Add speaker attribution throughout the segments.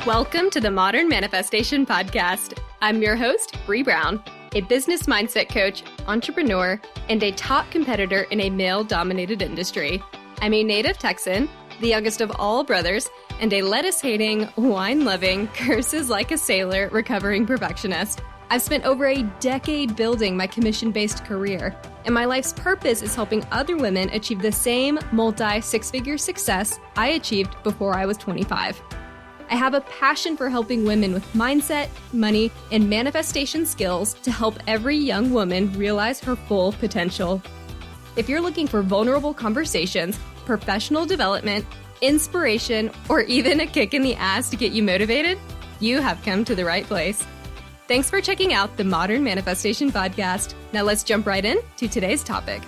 Speaker 1: Welcome to the Modern Manifestation Podcast. I'm your host, Bree Brown, a business mindset coach, entrepreneur, and a top competitor in a male-dominated industry. I'm a native Texan, the youngest of all brothers, and a lettuce-hating, wine-loving, curses-like-a-sailor recovering perfectionist. I've spent over a decade building my commission-based career, and my life's purpose is helping other women achieve the same multi-six-figure success I achieved before I was 25. I have a passion for helping women with mindset, money, and manifestation skills to help every young woman realize her full potential. If you're looking for vulnerable conversations, professional development, inspiration, or even a kick in the ass to get you motivated, you have come to the right place. Thanks for checking out the Modern Manifestation Podcast. Now let's jump right in to today's topic.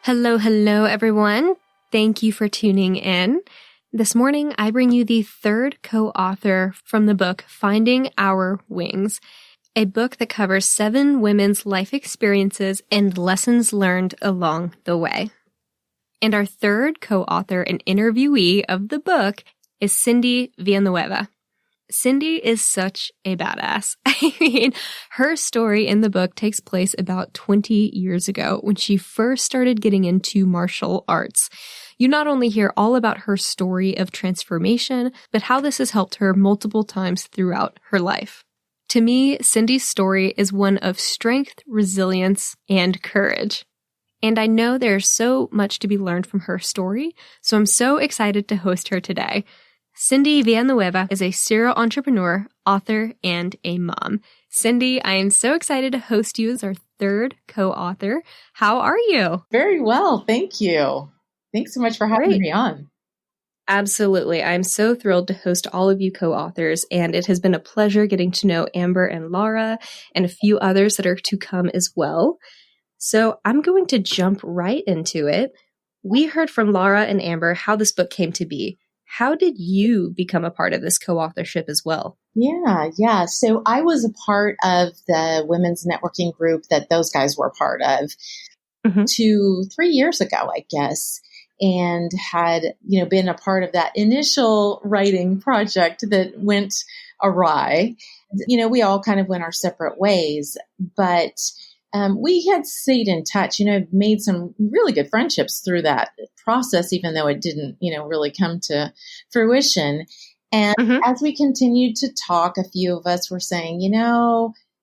Speaker 1: Hello, everyone. Thank you for tuning in. This morning, I bring you the third co-author from the book, Finding Our Wings, a book that covers 7 women's life experiences and lessons learned along the way. And our third co-author and interviewee of the book is Cindy Villanueva. Cindy is such a badass. I mean, her story in the book takes place about 20 years ago when she first started getting into martial arts. You not only hear all about her story of transformation, but how this has helped her multiple times throughout her life. To me, Cindy's story is one of strength, resilience, and courage. And I know there's so much to be learned from her story, so I'm so excited to host her today. Cindy Villanueva is a serial entrepreneur, author, and a mom. Cindy, I am so excited to host you as our third co-author. How are you?
Speaker 2: Very well, thank you. Thanks so much for having me on.
Speaker 1: Absolutely. I'm so thrilled to host all of you co-authors, and it has been a pleasure getting to know Amber and Laura and a few others that are to come as well. So I'm going to jump right into it. We heard from Laura and Amber how this book came to be. How did you become a part of this co-authorship as well?
Speaker 2: Yeah. So I was a part of the women's networking group that those guys were a part of 2-3 years ago, I guess, and had, been a part of that initial writing project that went awry. We all kind of went our separate ways, but we had stayed in touch, made some really good friendships through that process, even though it didn't, really come to fruition. And as we continued to talk, a few of us were saying,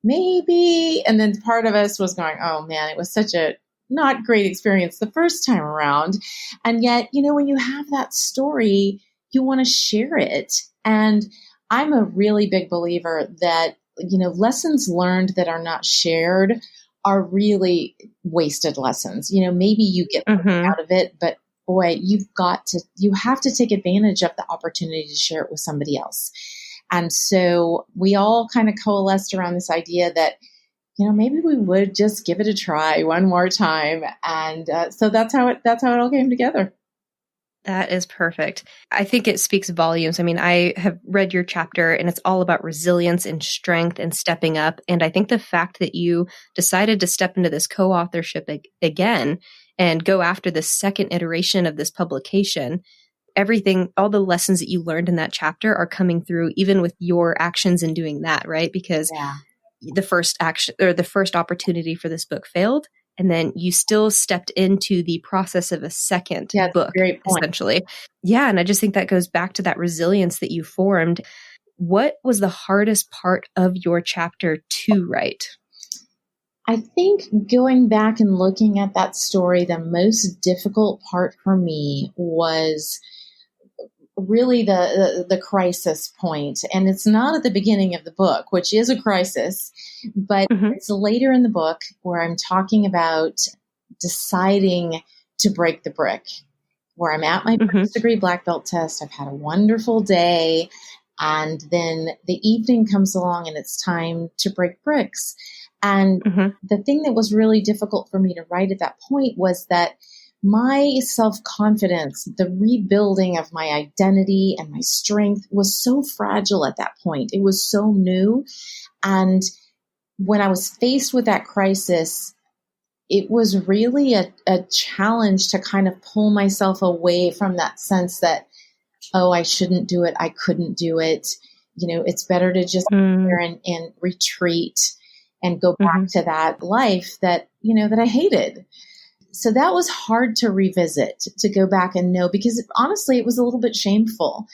Speaker 2: maybe, and then part of us was going, oh man, it was such a not great experience the first time around. And yet, when you have that story, you want to share it. And I'm a really big believer that, lessons learned that are not shared are really wasted lessons. Maybe you get out of it, but boy, you have to take advantage of the opportunity to share it with somebody else. And so we all kind of coalesced around this idea that, maybe we would just give it a try one more time. And so that's how it all came together.
Speaker 1: That is perfect. I think it speaks volumes. I mean, I have read your chapter and it's all about resilience and strength and stepping up. And I think the fact that you decided to step into this co-authorship again and go after the second iteration of this publication, everything, all the lessons that you learned in that chapter are coming through even with your actions in doing that, right? Because the first action or the first opportunity for this book failed. And then you still stepped into the process of a second book, essentially. Yeah. And I just think that goes back to that resilience that you formed. What was the hardest part of your chapter to write?
Speaker 2: I think going back and looking at that story, the most difficult part for me was really the crisis point. And it's not at the beginning of the book, which is a crisis, but it's later in the book where I'm talking about deciding to break the brick, where I'm at my first degree black belt test. I've had a wonderful day. And then the evening comes along and it's time to break bricks. And the thing that was really difficult for me to write at that point was that my self-confidence, the rebuilding of my identity and my strength was so fragile at that point. It was so new. And when I was faced with that crisis, it was really a challenge to kind of pull myself away from that sense that, oh, I shouldn't do it. I couldn't do it. It's better to just sit there and retreat and go back to that life that I hated. So that was hard to revisit, to go back and know, because honestly, it was a little bit shameful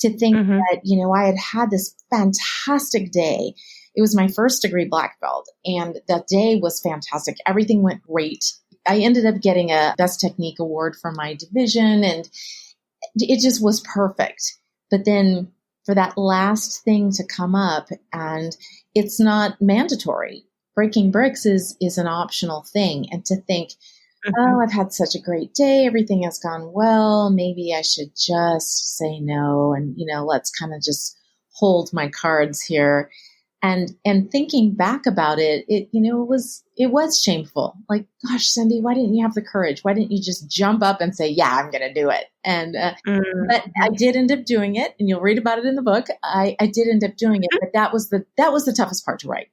Speaker 2: to think that, I had this fantastic day. It was my first degree black belt, and that day was fantastic. Everything went great. I ended up getting a Best Technique award for my division, and it just was perfect. But then for that last thing to come up, and it's not mandatory. Breaking bricks is an optional thing. And to think, oh, I've had such a great day. Everything has gone well. Maybe I should just say no. And, let's kind of just hold my cards here. And thinking back about it, it was shameful. Like, gosh, Cindy, why didn't you have the courage? Why didn't you just jump up and say, yeah, I'm going to do it? And, but I did end up doing it, and you'll read about it in the book. I did end up doing it, but that was the toughest part to write.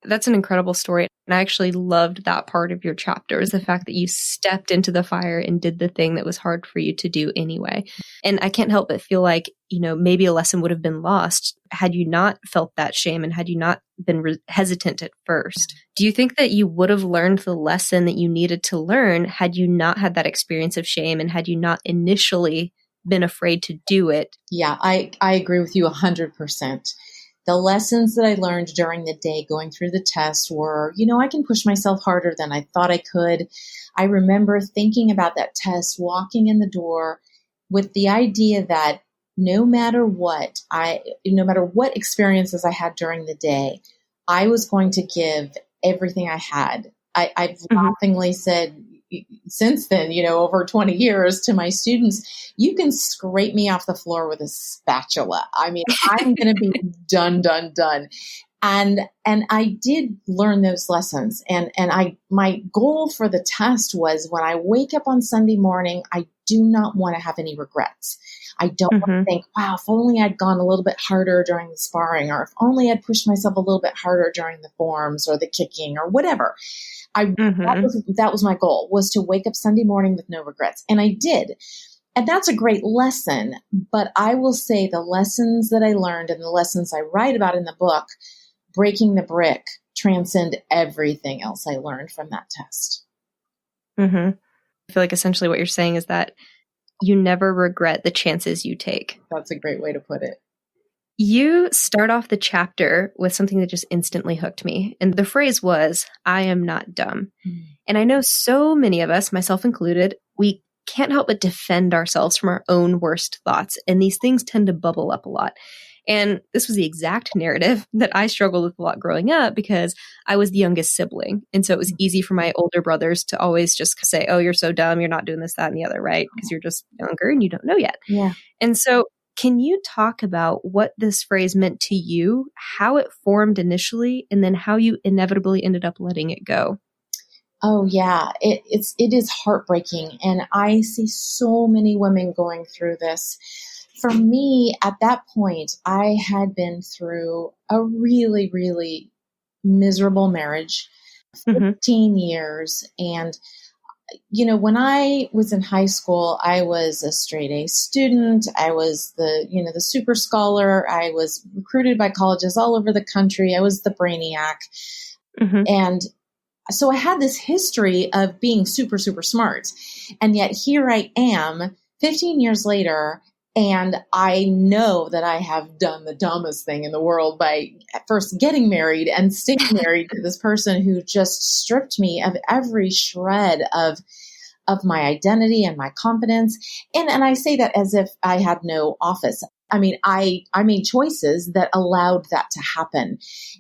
Speaker 1: That's an incredible story. And I actually loved that part of your chapter, is the fact that you stepped into the fire and did the thing that was hard for you to do anyway. And I can't help but feel like, maybe a lesson would have been lost had you not felt that shame and had you not been hesitant at first. Do you think that you would have learned the lesson that you needed to learn had you not had that experience of shame and had you not initially been afraid to do it?
Speaker 2: Yeah, I agree with you 100%. The lessons that I learned during the day going through the test were, I can push myself harder than I thought I could. I remember thinking about that test, walking in the door with the idea that no matter what experiences I had during the day, I was going to give everything I had. I've laughingly said since then, over 20 years to my students, you can scrape me off the floor with a spatula. I mean, I'm going to be done. And I did learn those lessons. And my goal for the test was, when I wake up on Sunday morning, I do not want to have any regrets. I don't want to think, wow, if only I'd gone a little bit harder during the sparring, or if only I'd pushed myself a little bit harder during the forms or the kicking or whatever. That was my goal, was to wake up Sunday morning with no regrets. And I did. And that's a great lesson. But I will say the lessons that I learned and the lessons I write about in the book, breaking the brick, transcend everything else I learned from that test.
Speaker 1: I feel like essentially what you're saying is that you never regret the chances you take.
Speaker 2: That's a great way to put it.
Speaker 1: You start off the chapter with something that just instantly hooked me. And the phrase was, I am not dumb. And I know so many of us, myself included, we can't help but defend ourselves from our own worst thoughts. And these things tend to bubble up a lot. And this was the exact narrative that I struggled with a lot growing up, because I was the youngest sibling. And so it was easy for my older brothers to always just say, oh, you're so dumb. You're not doing this, that, and the other, right? Because you're just younger and you don't know yet.
Speaker 2: Yeah.
Speaker 1: And so can you talk about what this phrase meant to you, how it formed initially, and then how you inevitably ended up letting it go?
Speaker 2: Oh yeah, it is heartbreaking. And I see so many women going through this. For me, at that point, I had been through a really, really miserable marriage, 15 years. And, when I was in high school, I was a straight A student. I was the super scholar. I was recruited by colleges all over the country. I was the brainiac. And so I had this history of being super, super smart. And yet here I am 15 years later, and I know that I have done the dumbest thing in the world by first getting married and staying married to this person who just stripped me of every shred of my identity and my confidence. And I say that as if I had no office. I mean, I made choices that allowed that to happen.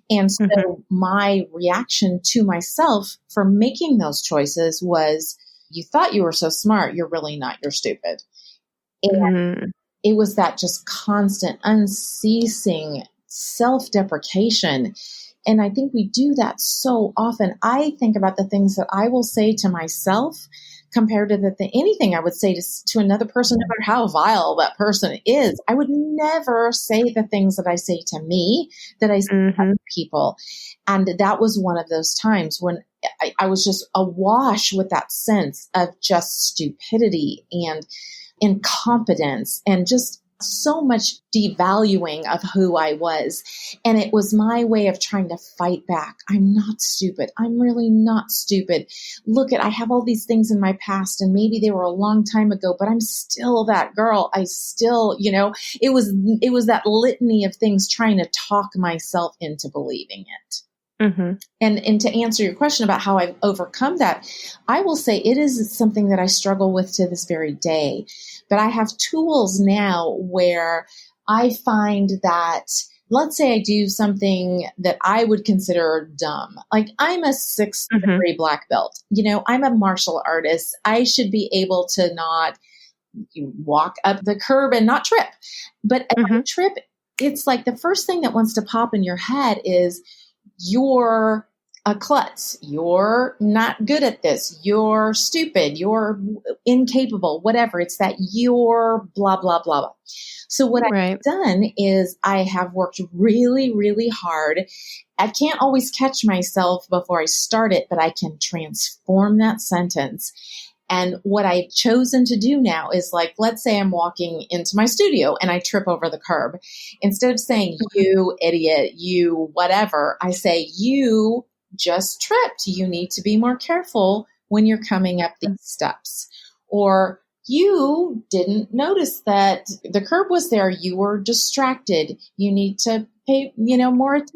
Speaker 2: And so my reaction to myself for making those choices was, you thought you were so smart. You're really not. You're stupid. And it was that just constant, unceasing self-deprecation. And I think we do that so often. I think about the things that I will say to myself compared to anything I would say to another person, no matter how vile that person is. I would never say the things that I say to me that I say to other people. And that was one of those times when I was just awash with that sense of just stupidity and incompetence and just so much devaluing of who I was. And it was my way of trying to fight back. I'm not stupid. I'm really not stupid. Look I have all these things in my past and maybe they were a long time ago, but I'm still that girl. I still, it was that litany of things trying to talk myself into believing it. And to answer your question about how I've overcome that, I will say it is something that I struggle with to this very day. But I have tools now where I find that, let's say I do something that I would consider dumb. Like I'm a 6th degree black belt. I'm a martial artist. I should be able to not walk up the curb and not trip. But if I trip, it's like the first thing that wants to pop in your head is, you're a klutz, you're not good at this, you're stupid, you're incapable, whatever. It's that you're blah, blah, blah, blah. So what I've done is I have worked really, really hard. I can't always catch myself before I start it, but I can transform that sentence. And what I've chosen to do now is, like, let's say I'm walking into my studio and I trip over the curb. Instead of saying, you idiot, you whatever, I say, you just tripped. You need to be more careful when you're coming up these steps. Or you didn't notice that the curb was there. You were distracted. You need to pay, more attention.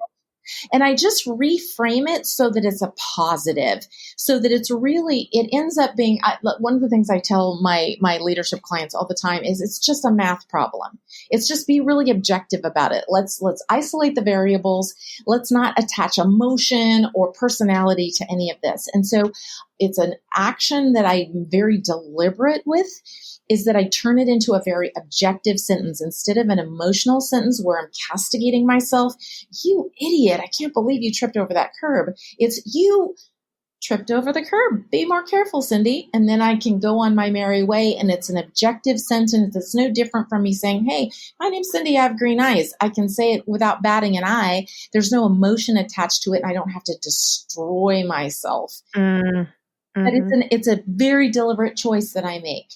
Speaker 2: And I just reframe it so that it's a positive, so that it ends up being, one of the things I tell my leadership clients all the time is it's just a math problem. It's just be really objective about it. Let's isolate the variables. Let's not attach emotion or personality to any of this. And so it's an action that I'm very deliberate with, is that I turn it into a very objective sentence instead of an emotional sentence where I'm castigating myself. You idiot. I can't believe you tripped over that curb. It's you tripped over the curb. Be more careful, Cindy. And then I can go on my merry way. And it's an objective sentence. It's no different from me saying, hey, my name's Cindy. I have green eyes. I can say it without batting an eye. There's no emotion attached to it. And I don't have to destroy myself. But it's a very deliberate choice that I make.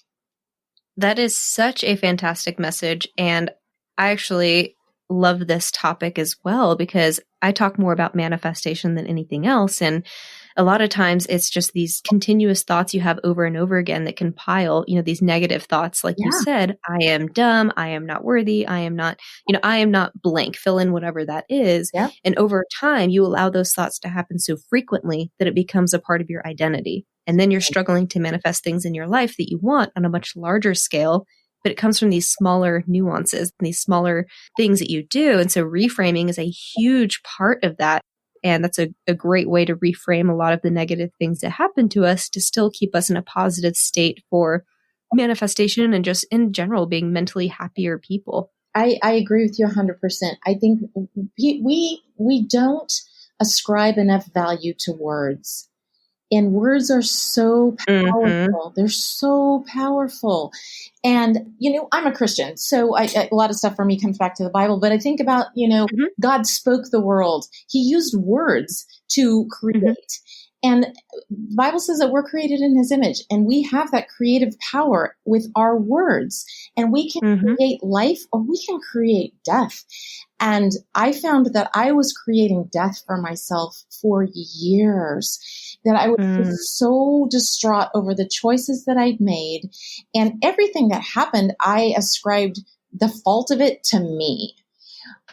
Speaker 1: That is such a fantastic message. And I actually love this topic as well, because I talk more about manifestation than anything else. And a lot of times it's just these continuous thoughts you have over and over again that can pile, these negative thoughts. Like you said, I am dumb. I am not worthy. I am not, I am not blank, fill in whatever that is. Yeah. And over time, you allow those thoughts to happen so frequently that it becomes a part of your identity. And then you're struggling to manifest things in your life that you want on a much larger scale, but it comes from these smaller nuances, these smaller things that you do. And so reframing is a huge part of that. And that's a great way to reframe a lot of the negative things that happen to us to still keep us in a positive state for manifestation and just in general being mentally happier people.
Speaker 2: I agree with you 100%. I think we don't ascribe enough value to words. And words are so powerful. They're so powerful. And, I'm a Christian, so a lot of stuff for me comes back to the Bible. But I think about, God spoke the world. He used words to create. And the Bible says that we're created in his image, and we have that creative power with our words. And we can create life or we can create death. And I found that I was creating death for myself for years, that I was so distraught over the choices that I'd made, and everything that happened, I ascribed the fault of it to me.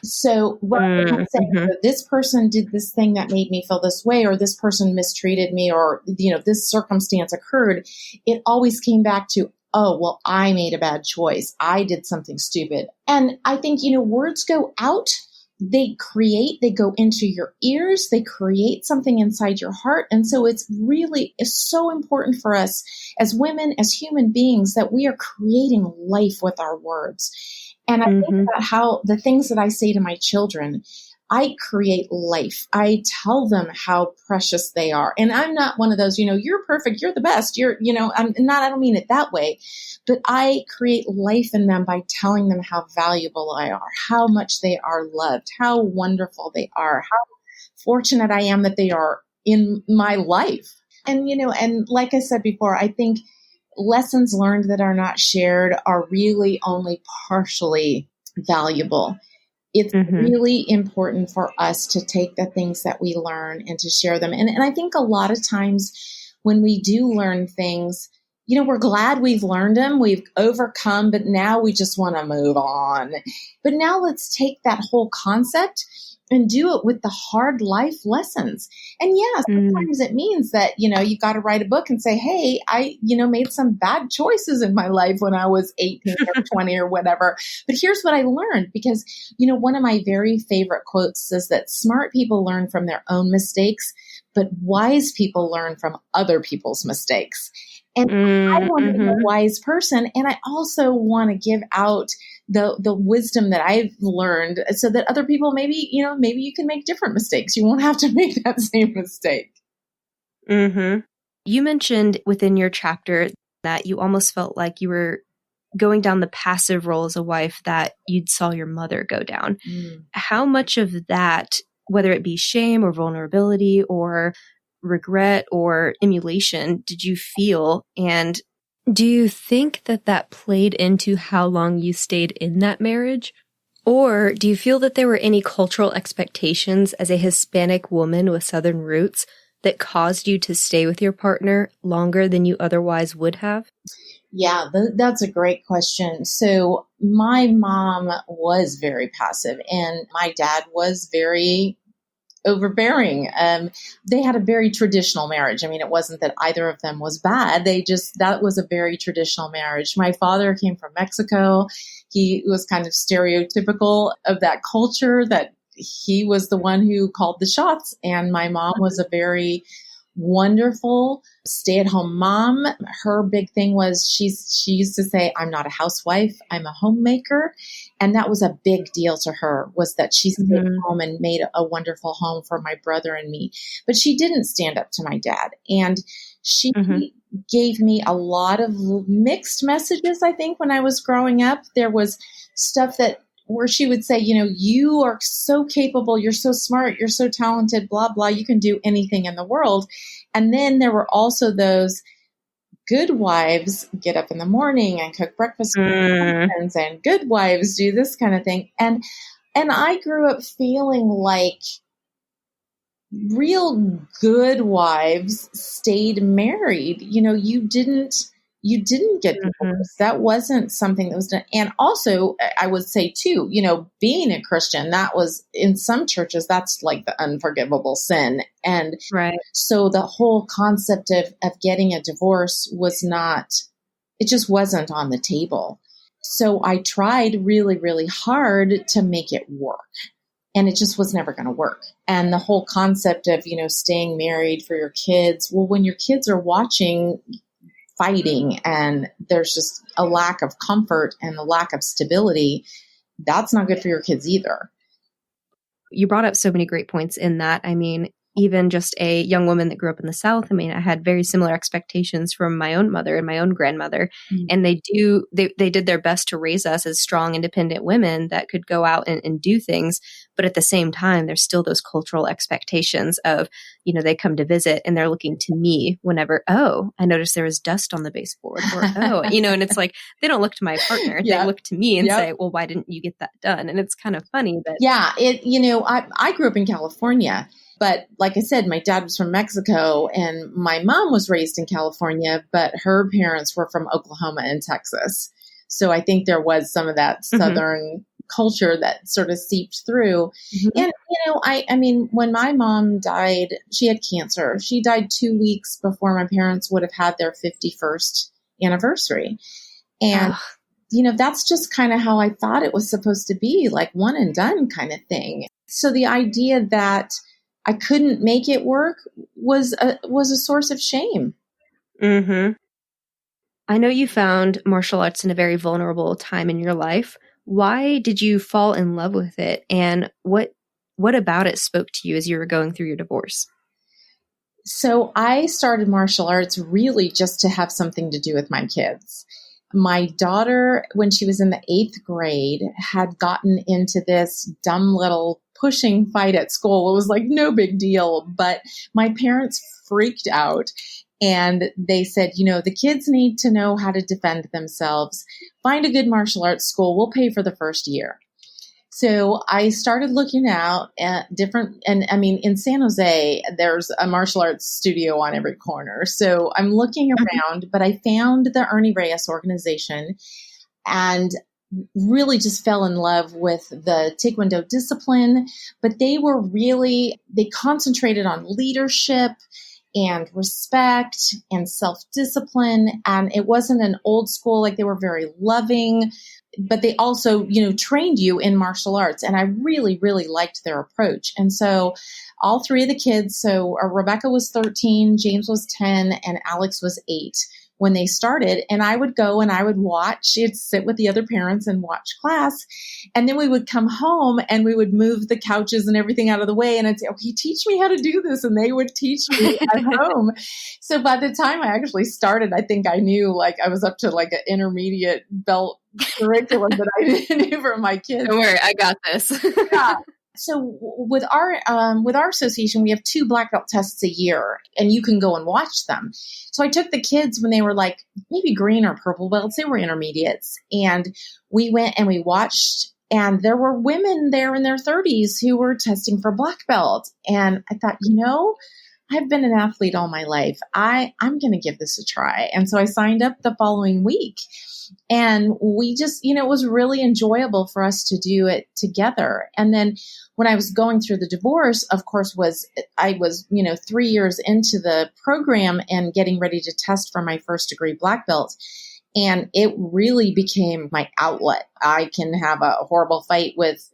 Speaker 2: So what I'm saying, this person did this thing that made me feel this way, or this person mistreated me, or, this circumstance occurred, it always came back to, oh, well, I made a bad choice. I did something stupid. And I think, words go out, they go into your ears, they create something inside your heart. And so it's so important for us as women, as human beings, that we are creating life with our words. And I think about how the things that I say to my children, I create life. I tell them how precious they are. And I'm not one of those, you're perfect, you're the best. I don't mean it that way, but I create life in them by telling them how valuable I are, how much they are loved, how wonderful they are, how fortunate I am that they are in my life. And like I said before, I think lessons learned that are not shared are really only partially valuable. It's really important for us to take the things that we learn and to share them. And I think a lot of times when we do learn things, we're glad we've learned them, we've overcome, but now we just want to move on. But now let's take that whole concept and do it with the hard life lessons. And yeah, sometimes it means that, you got to write a book and say, hey, I, made some bad choices in my life when I was 18 or 20 or whatever. But here's what I learned, because, one of my very favorite quotes says that smart people learn from their own mistakes, but wise people learn from other people's mistakes. And I want to be a wise person. And I also want to give out the wisdom that I've learned so that other people, maybe you can make different mistakes. You won't have to make that same mistake.
Speaker 1: You mentioned within your chapter that you almost felt like you were going down the passive role as a wife that you'd saw your mother go down. How much of that, whether it be shame or vulnerability or regret or emulation, did you feel? And do you think that played into how long you stayed in that marriage? Or do you feel that there were any cultural expectations as a Hispanic woman with Southern roots that caused you to stay with your partner longer than you otherwise would have?
Speaker 2: Yeah, that's a great question. So my mom was very passive and my dad was very overbearing. They had a very traditional marriage. I mean, it wasn't that either of them was bad. That was a very traditional marriage. My father came from Mexico. He was kind of stereotypical of that culture, that he was the one who called the shots. And my mom was a very wonderful stay-at-home mom. Her big thing was she used to say, I'm not a housewife, I'm a homemaker. And that was a big deal to her, was that she stayed home and made a wonderful home for my brother and me. But she didn't stand up to my dad. And she gave me a lot of mixed messages, I think, when I was growing up. There was stuff where she would say, you are so capable, you're so smart, you're so talented, blah, blah, you can do anything in the world. And then there were also those good wives get up in the morning and cook breakfast for their husbands, and good wives do this kind of thing. And I grew up feeling like real good wives stayed married. You didn't get divorced. That wasn't something that was done. And also, I would say too, being a Christian, that was, in some churches, that's like the unforgivable sin. And so the whole concept of getting a divorce it just wasn't on the table. So I tried really, really hard to make it work. And it just was never going to work. And the whole concept of, staying married for your kids, well, when your kids are watching fighting and there's just a lack of comfort and a lack of stability, that's not good for your kids either.
Speaker 1: You brought up so many great points in that. I mean, even just a young woman that grew up in the South, I mean, I had very similar expectations from my own mother and my own grandmother. And they did their best to raise us as strong, independent women that could go out and do things. But at the same time, there's still those cultural expectations of, they come to visit and they're looking to me whenever, oh, I noticed there was dust on the baseboard, or, oh, and it's like, they don't look to my partner. They look to me and say, well, why didn't you get that done? And it's kind of funny that.
Speaker 2: Yeah. I grew up in California. But like I said, my dad was from Mexico and my mom was raised in California, but her parents were from Oklahoma and Texas. So I think there was some of that Southern culture that sort of seeped through. And, I mean, when my mom died, she had cancer. She died 2 weeks before my parents would have had their 51st anniversary. And, that's just kind of how I thought it was supposed to be, like one and done kind of thing. So the idea that I couldn't make it work was a source of shame.
Speaker 1: I know you found martial arts in a very vulnerable time in your life. Why did you fall in love with it? And what what about it spoke to you as you were going through your divorce?
Speaker 2: So I started martial arts really just to have something to do with my kids. My daughter, when she was in the 8th grade, had gotten into this dumb little pushing fight at school. It was like no big deal, but my parents freaked out and they said, the kids need to know how to defend themselves. Find a good martial arts school. We'll pay for the first year. So I started looking out at in San Jose, there's a martial arts studio on every corner. So I'm looking around, but I found the Ernie Reyes organization and really just fell in love with the Taekwondo discipline. But they concentrated on leadership and respect and self-discipline. And it wasn't an old school, like they were very loving, but they also, trained you in martial arts. And I really, really liked their approach. And so all three of the kids, so Rebecca was 13, James was 10, and Alex was 8 when they started. And I would go and I would watch, I'd sit with the other parents and watch class. And then we would come home and we would move the couches and everything out of the way. And I'd say, okay, teach me how to do this. And they would teach me at home. So by the time I actually started, I think I knew I was up to an intermediate belt curriculum that I knew for my kids.
Speaker 1: Don't worry, I got this.
Speaker 2: Yeah. So with our association, we have 2 black belt tests a year, and you can go and watch them. So I took the kids when they were maybe green or purple belts. They were intermediates, and we went and we watched. And there were women there in their 30s who were testing for black belt, and I thought, I've been an athlete all my life. I'm going to give this a try. And so I signed up the following week. And we just, it was really enjoyable for us to do it together. And then when I was going through the divorce, of course, I was 3 years into the program and getting ready to test for my first degree black belt. And it really became my outlet. I can have a horrible fight with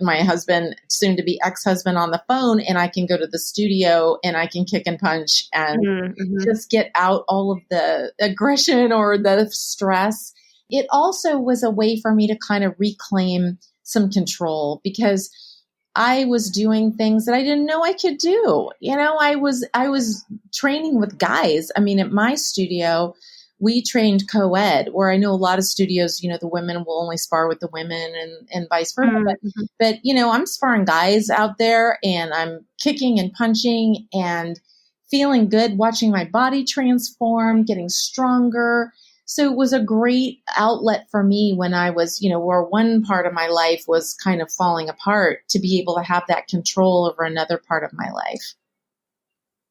Speaker 2: my husband, soon to be ex-husband, on the phone, and I can go to the studio and I can kick and punch and just get out all of the aggression or the stress. It also was a way for me to kind of reclaim some control because I was doing things that I didn't know I could do. I was training with guys. I mean, at my studio, we trained co-ed, where I know a lot of studios, the women will only spar with the women and vice versa. But, I'm sparring guys out there and I'm kicking and punching and feeling good, watching my body transform, getting stronger. So it was a great outlet for me when I was, where one part of my life was kind of falling apart, to be able to have that control over another part of my life.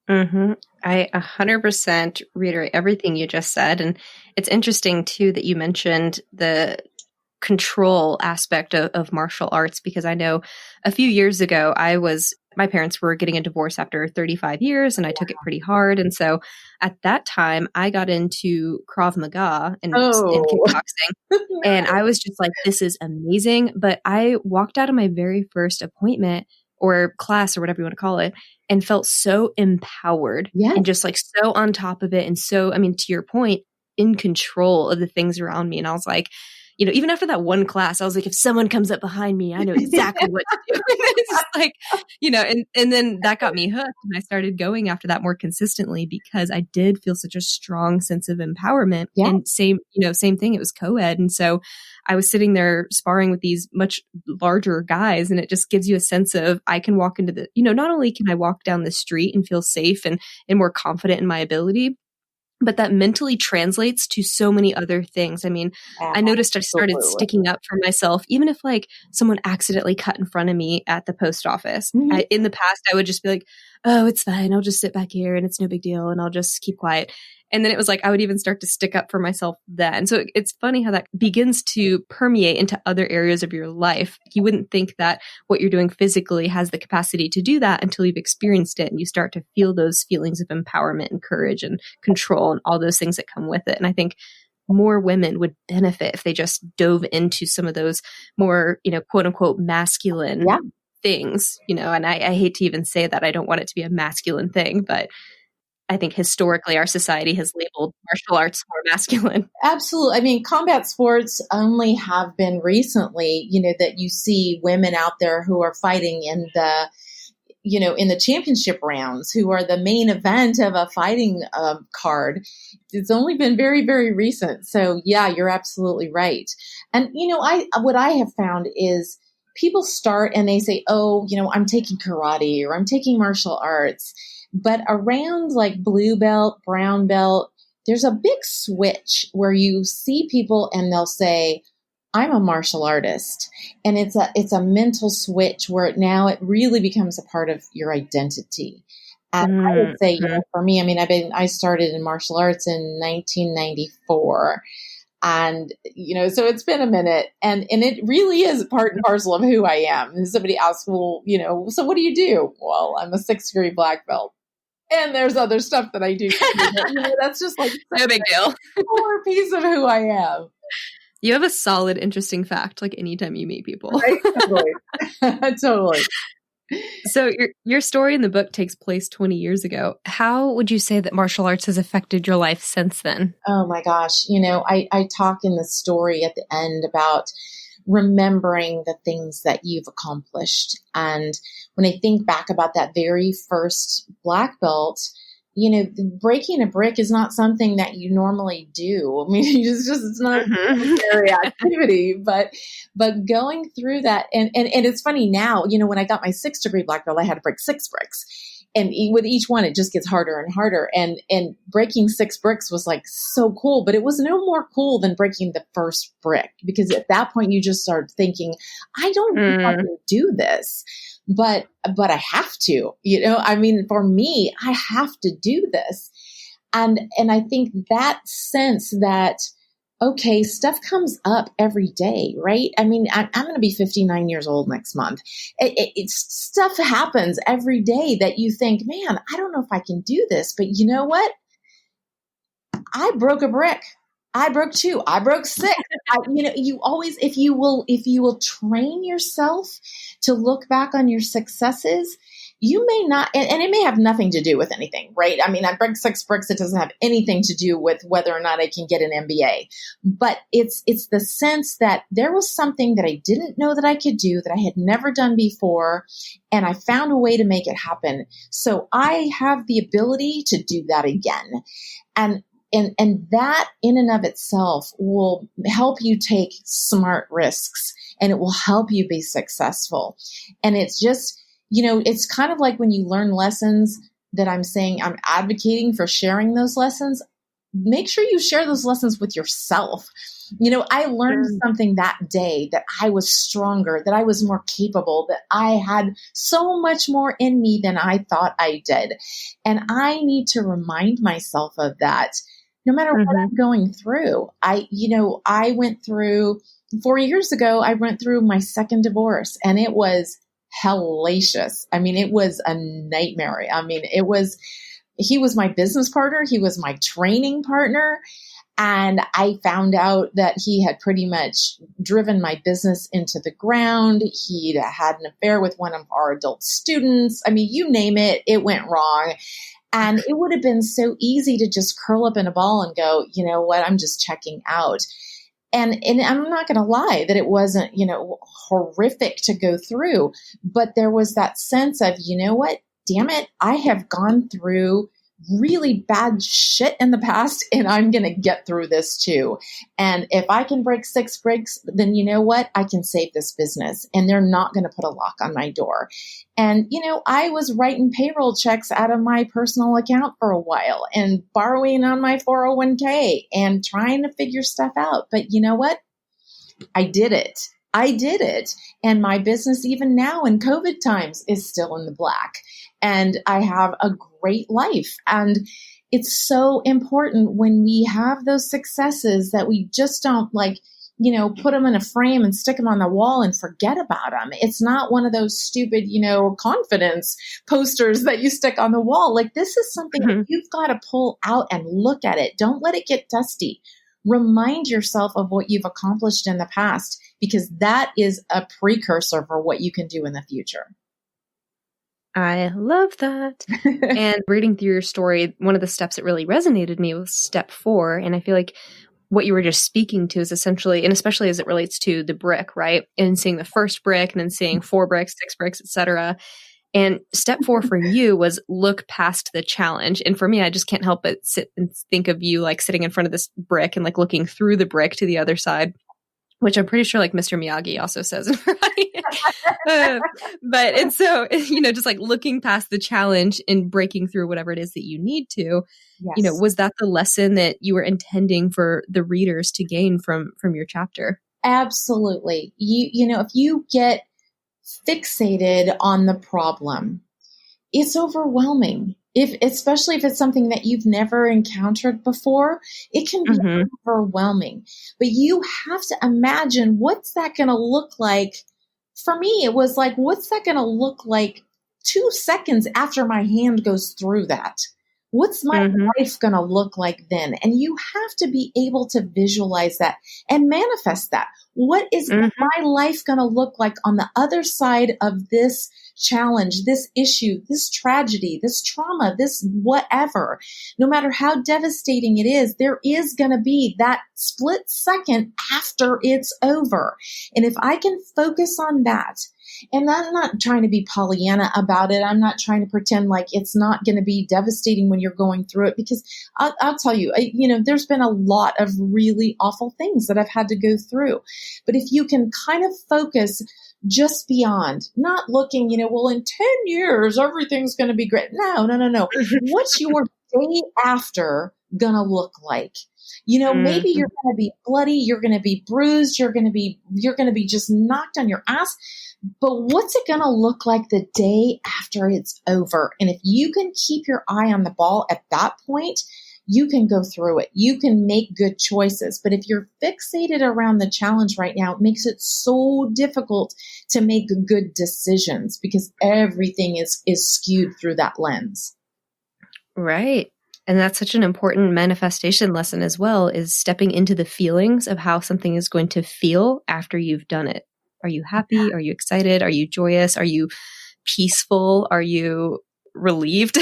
Speaker 1: I 100% reiterate everything you just said. And it's interesting, too, that you mentioned the control aspect of martial arts, because I know a few years ago, my parents were getting a divorce after 35 years, and I took it pretty hard. And so at that time, I got into Krav Maga and kickboxing. And I was just like, this is amazing. But I walked out of my very first appointment or class or whatever you want to call it, and felt so empowered and just so on top of it. And so, to your point, in control of the things around me. And I was like, even after that one class, I was like, if someone comes up behind me, I know exactly what to do. It's just and then that got me hooked. And I started going after that more consistently because I did feel such a strong sense of empowerment. Yeah. And same thing. It was co-ed. And so I was sitting there sparring with these much larger guys, and it just gives you a sense of, I can walk into the, not only can I walk down the street and feel safe and more confident in my ability, but that mentally translates to so many other things. I noticed I started sticking up for myself, even if someone accidentally cut in front of me at the post office. In the past, I would just be like, oh, it's fine. I'll just sit back here and it's no big deal. And I'll just keep quiet. And then it was I would even start to stick up for myself then. So it's funny how that begins to permeate into other areas of your life. You wouldn't think that what you're doing physically has the capacity to do that until you've experienced it and you start to feel those feelings of empowerment and courage and control and all those things that come with it. And I think more women would benefit if they just dove into some of those more, quote unquote, masculine things, and I hate to even say that. I don't want it to be a masculine thing, but I think historically our society has labeled martial arts more masculine.
Speaker 2: Absolutely. I mean, combat sports only have been recently, that you see women out there who are fighting in the championship rounds, who are the main event of a fighting card. It's only been very, very recent. So yeah, you're absolutely right. And, what I have found is people start and they say, oh, I'm taking karate or I'm taking martial arts. But around like blue belt, brown belt, there's a big switch where you see people and they'll say, I'm a martial artist. And it's a mental switch where now it really becomes a part of your identity. And I would say, for me, I mean, I started in martial arts in 1994. And, so it's been a minute and it really is part and parcel of who I am. And somebody asks, well, so what do you do? Well, I'm a 6th degree black belt. And there's other stuff that I do. That's just like
Speaker 1: no big deal.
Speaker 2: Core piece of who I am.
Speaker 1: You have a solid, interesting fact, like anytime you meet people.
Speaker 2: Right? Totally. Totally.
Speaker 1: So your story in the book takes place 20 years ago. How would you say that martial arts has affected your life since then?
Speaker 2: Oh my gosh. I talk in the story at the end about remembering the things that you've accomplished. And when I think back about that very first black belt, breaking a brick is not something that you normally do. I mean, it's not a necessary activity, but going through that, and it's funny now, when I got my 6th degree black belt, I had to break 6 bricks. And with each one, it just gets harder and harder. And breaking 6 bricks was like so cool, but it was no more cool than breaking the first brick, because at that point you just start thinking, I don't know how to do this, but I have to, I mean, for me, I have to do this. And I think that sense that, okay, stuff comes up every day, right? I mean, I'm going to be 59 years old next month. Stuff happens every day that you think, man, I don't know if I can do this, but you know what? I broke a brick. I broke 2. I broke 6. You always, if you will train yourself to look back on your successes, you may not, and it may have nothing to do with anything, right? I mean, I break 6 bricks. It doesn't have anything to do with whether or not I can get an MBA, but it's the sense that there was something that I didn't know that I could do, that I had never done before, and I found a way to make it happen. So I have the ability to do that again. And that in and of itself will help you take smart risks, and it will help you be successful. And it's just, it's kind of like when you learn lessons that I'm saying, I'm advocating for sharing those lessons. Make sure you share those lessons with yourself. I learned something that day, that I was stronger, that I was more capable, that I had so much more in me than I thought I did. And I need to remind myself of that no matter what I'm going through. I went through 4 years ago, I went through my second divorce, and it was hellacious. I mean, it was a nightmare. I mean, he was my business partner. He was my training partner. And I found out that he had pretty much driven my business into the ground. He'd had an affair with one of our adult students. I mean, you name it, it went wrong. And it would have been so easy to just curl up in a ball and go, you know what, I'm just checking out. And I'm not going to lie that it wasn't, horrific to go through, but there was that sense of, you know what, damn it, I have gone through really bad shit in the past, and I'm going to get through this too. And if I can break 6 bricks, then you know what? I can save this business, and they're not going to put a lock on my door. And, I was writing payroll checks out of my personal account for a while and borrowing on my 401k and trying to figure stuff out. But you know what? I did it. And my business, even now in COVID times, is still in the black. And I have a great life. And it's so important when we have those successes that we just don't put them in a frame and stick them on the wall and forget about them. It's not one of those stupid, confidence posters that you stick on the wall. Like, this is something that you've got to pull out and look at it. Don't let it get dusty. Remind yourself of what you've accomplished in the past, because that is a precursor for what you can do in the future.
Speaker 1: I love that. And reading through your story, one of the steps that really resonated me was step 4. And I feel like what you were just speaking to is essentially, and especially as it relates to the brick, right? And seeing the first brick and then seeing 4 bricks, 6 bricks, etc. And step 4 for you was look past the challenge. And for me, I just can't help but sit and think of you like sitting in front of this brick and like looking through the brick to the other side, which I'm pretty sure like Mr. Miyagi also says, right? But and so, just like looking past the challenge and breaking through whatever it is that you need to,
Speaker 2: Yes.
Speaker 1: was that the lesson that you were intending for the readers to gain from your chapter?
Speaker 2: Absolutely. If you get fixated on the problem, it's overwhelming. Especially if it's something that you've never encountered before, it can be overwhelming. But you have to imagine, what's that going to look like? For me, it was like, what's that going to look like 2 seconds after my hand goes through that? What's my life going to look like then? And you have to be able to visualize that and manifest that. What is my life going to look like on the other side of this challenge, this issue, this tragedy, this trauma, this whatever? No matter how devastating it is, there is going to be that split second after it's over. And if I can focus on that, and I'm not trying to be Pollyanna about it. I'm not trying to pretend like it's not going to be devastating when you're going through it, because I'll tell you, there's been a lot of really awful things that I've had to go through. But if you can kind of focus just beyond, not looking, well, in 10 years, everything's going to be great. No. What's your day after going to look like? Maybe you're going to be bloody, you're going to be bruised, you're going to be just knocked on your ass. But what's it going to look like the day after it's over? And if you can keep your eye on the ball at that point, you can go through it. You can make good choices. But if you're fixated around the challenge right now, it makes it so difficult to make good decisions, because everything is skewed through that lens.
Speaker 1: Right. And that's such an important manifestation lesson as well, is stepping into the feelings of how something is going to feel after you've done it. Are you happy? Are you excited? Are you joyous? Are you peaceful? Are you relieved?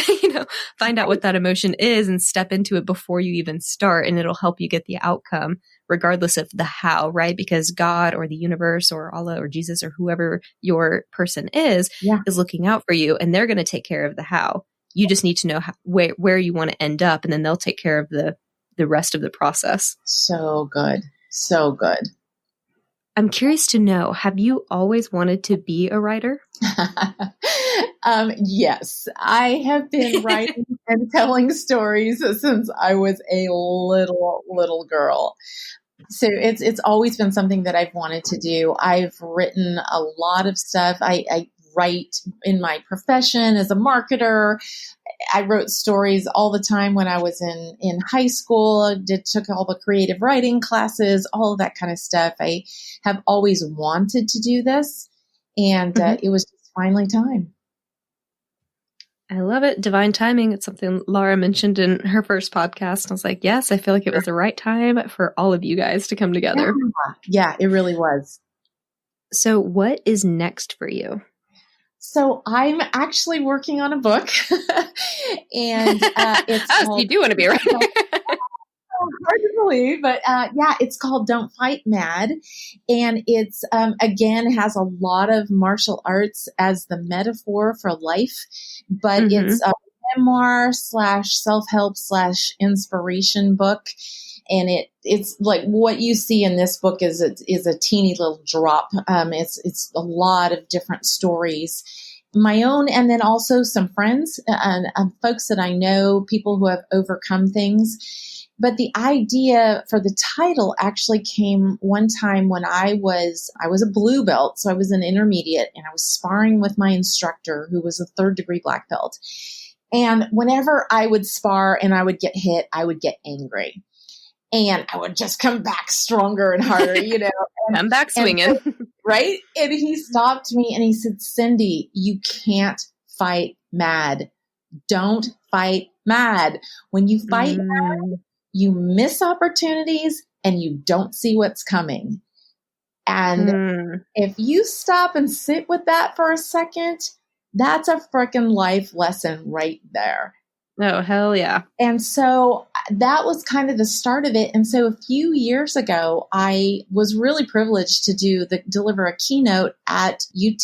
Speaker 1: Find out what that emotion is and step into it before you even start. And it'll help you get the outcome regardless of the how, right? Because God or the universe or Allah or Jesus or whoever your person is looking out for you, and they're going to take care of the how. You just need to know where you want to end up, and then they'll take care of the rest of the process.
Speaker 2: So good. So good.
Speaker 1: I'm curious to know, have you always wanted to be a writer?
Speaker 2: Yes, I have been writing and telling stories since I was a little girl. So it's always been something that I've wanted to do. I've written a lot of stuff. I write in my profession as a marketer. I wrote stories all the time when I was in high school. Took all the creative writing classes, all of that kind of stuff. I have always wanted to do this, and it was just finally time.
Speaker 1: I love it. Divine timing. It's something Laura mentioned in her first podcast. I was like, yes, I feel like it was the right time for all of you guys to come together.
Speaker 2: Yeah, it really was.
Speaker 1: So what is next for you?
Speaker 2: So I'm actually working on a book, and it's called,
Speaker 1: you do want to be right.
Speaker 2: Hard to believe, but it's called Don't Fight Mad, and it's again has a lot of martial arts as the metaphor for life, but it's a memoir / self-help / inspiration book. And it's like what you see in this book is a teeny little drop. It's a lot of different stories, my own, and then also some friends and folks that I know, people who have overcome things. But the idea for the title actually came one time when I was a blue belt, so I was an intermediate, and I was sparring with my instructor, who was a 3rd degree black belt. And whenever I would spar and I would get hit, I would get angry. And I would just come back stronger and harder,
Speaker 1: Come back swinging.
Speaker 2: Right? And he stopped me and he said, Cindy, you can't fight mad. Don't fight mad. When you fight mad, you miss opportunities and you don't see what's coming. And if you stop and sit with that for a second, That's a frickin' life lesson right there.
Speaker 1: Oh, hell yeah.
Speaker 2: And so that was kind of the start of it. And so a few years ago, I was really privileged to deliver a keynote at UT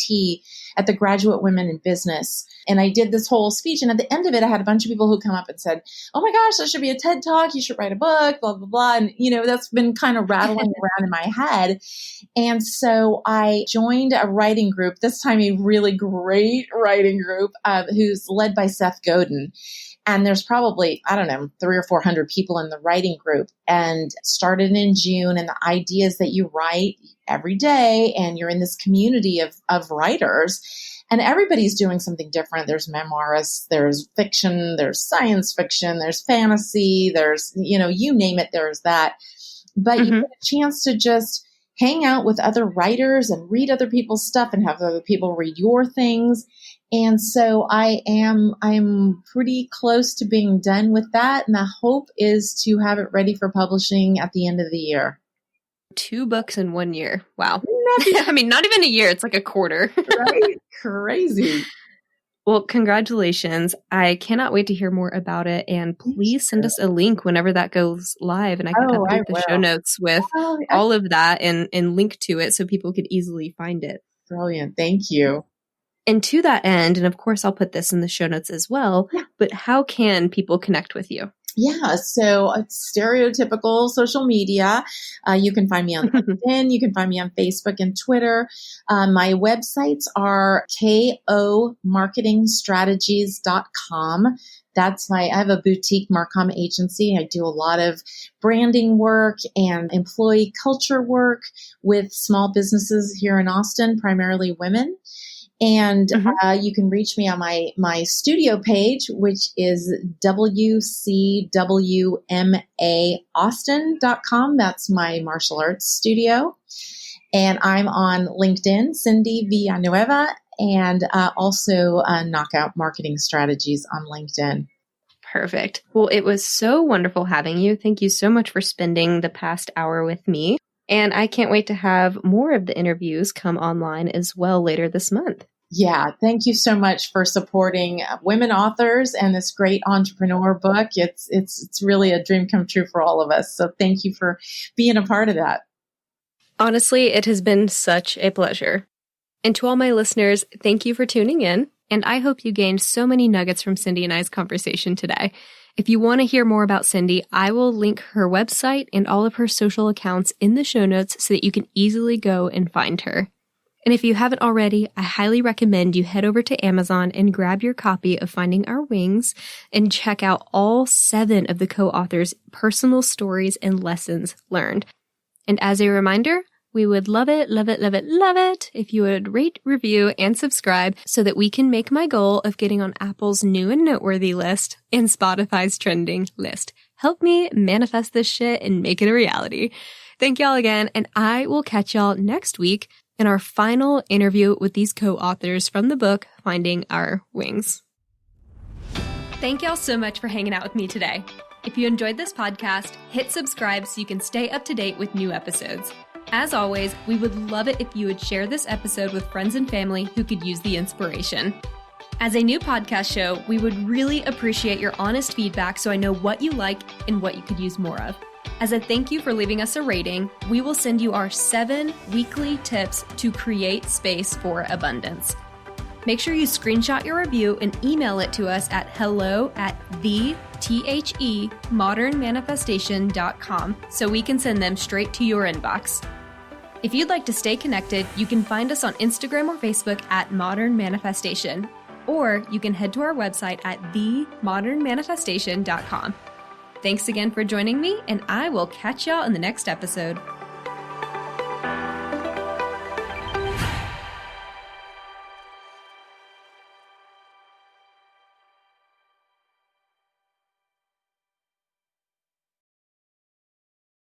Speaker 2: at the Graduate Women in Business. And I did this whole speech. And at the end of it, I had a bunch of people who come up and said, oh my gosh, there should be a TED Talk. You should write a book, blah, blah, blah. And, that's been kind of rattling around in my head. And so I joined a writing group, this time a really great writing group who's led by Seth Godin. And there's probably, 300 or 400 people in the writing group, and started in June. And the idea is that you write every day and you're in this community of writers, and everybody's doing something different. There's memoirists, there's fiction, there's science fiction, there's fantasy, there's, you name it, there's that. But you get a chance to just hang out with other writers and read other people's stuff and have other people read your things. And so I'm pretty close to being done with that. And the hope is to have it ready for publishing at the end of the year.
Speaker 1: 2 books in 1 year. Wow. I mean, not even a year. It's like a quarter.
Speaker 2: Right? Crazy.
Speaker 1: Well, congratulations. I cannot wait to hear more about it. And please send us a link whenever that goes live. And I can update the show notes with all of that and link to it so people could easily find it.
Speaker 2: Brilliant. Thank you.
Speaker 1: And to that end, and of course, I'll put this in the show notes as well, but how can people connect with you?
Speaker 2: Yeah, so it's stereotypical social media. You can find me on LinkedIn. You can find me on Facebook and Twitter. My websites are komarketingstrategies.com. I have a boutique Marcom agency. I do a lot of branding work and employee culture work with small businesses here in Austin, primarily women. And you can reach me on my studio page, which is wcwmaaustin.com. That's my martial arts studio. And I'm on LinkedIn, Cindy Villanueva, and also Knockout Marketing Strategies on LinkedIn.
Speaker 1: Perfect. Well, it was so wonderful having you. Thank you so much for spending the past hour with me. And I can't wait to have more of the interviews come online as well later this month.
Speaker 2: Yeah, thank you so much for supporting women authors and this great entrepreneur book. It's really a dream come true for all of us. So thank you for being a part of that.
Speaker 1: Honestly, it has been such a pleasure. And to all my listeners, thank you for tuning in. And I hope you gained so many nuggets from Cindy and I's conversation today. If you want to hear more about Cindy, I will link her website and all of her social accounts in the show notes so that you can easily go and find her. And if you haven't already, I highly recommend you head over to Amazon and grab your copy of Finding Our Wings and check out all 7 of the co-authors' personal stories and lessons learned. And as a reminder, we would love it if you would rate, review, and subscribe so that we can make my goal of getting on Apple's new and noteworthy list and Spotify's trending list. Help me manifest this shit and make it a reality. Thank y'all again, and I will catch y'all next week in our final interview with these co-authors from the book, Finding Our Wings. Thank y'all so much for hanging out with me today. If you enjoyed this podcast, hit subscribe so you can stay up to date with new episodes. As always, we would love it if you would share this episode with friends and family who could use the inspiration. As a new podcast show, we would really appreciate your honest feedback so I know what you like and what you could use more of. As a thank you for leaving us a rating, we will send you our 7 weekly tips to create space for abundance. Make sure you screenshot your review and email it to us at hello@themodernmanifestation.com so we can send them straight to your inbox. If you'd like to stay connected, you can find us on Instagram or Facebook at Modern Manifestation, or you can head to our website at themodernmanifestation.com. Thanks again for joining me, and I will catch y'all in the next episode.